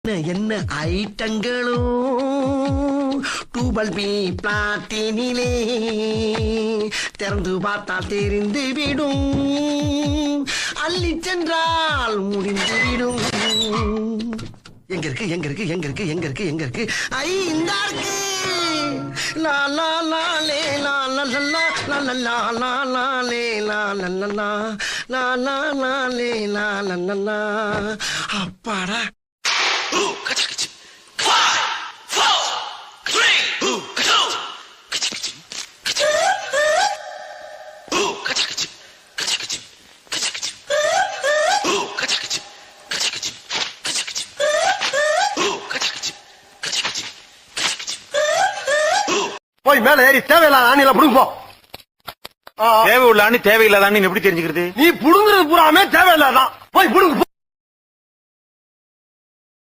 என்ன ஐட்டங்களோ டூபல் பி பிளாட்டினிலே திறந்து பார்த்தால் தெரிந்து விடும், அள்ளி சென்றால் முடிந்துவிடும். எங்க இருக்கு எங்க இருக்கு எங்க இருக்கு எங்க இருக்கு எங்க இருக்கு? ஐ இந்த இருக்கு. லா லா லா லே லா லா லா லா லா லா லா லா லே லா லா லா லா லா லா லா லே லா லா லா லா. அப்பாடா. போய் மேல ஏறி தேவையில்லாத ஆணில புடுங்க. தேவை உள்ள ஆணி தேவையில்லாத ஆணி எப்படி தெரிஞ்சுக்கிறது? நீ புடுங்குறது பூராமே தேவையில்லாதான். போய் புடுங்க.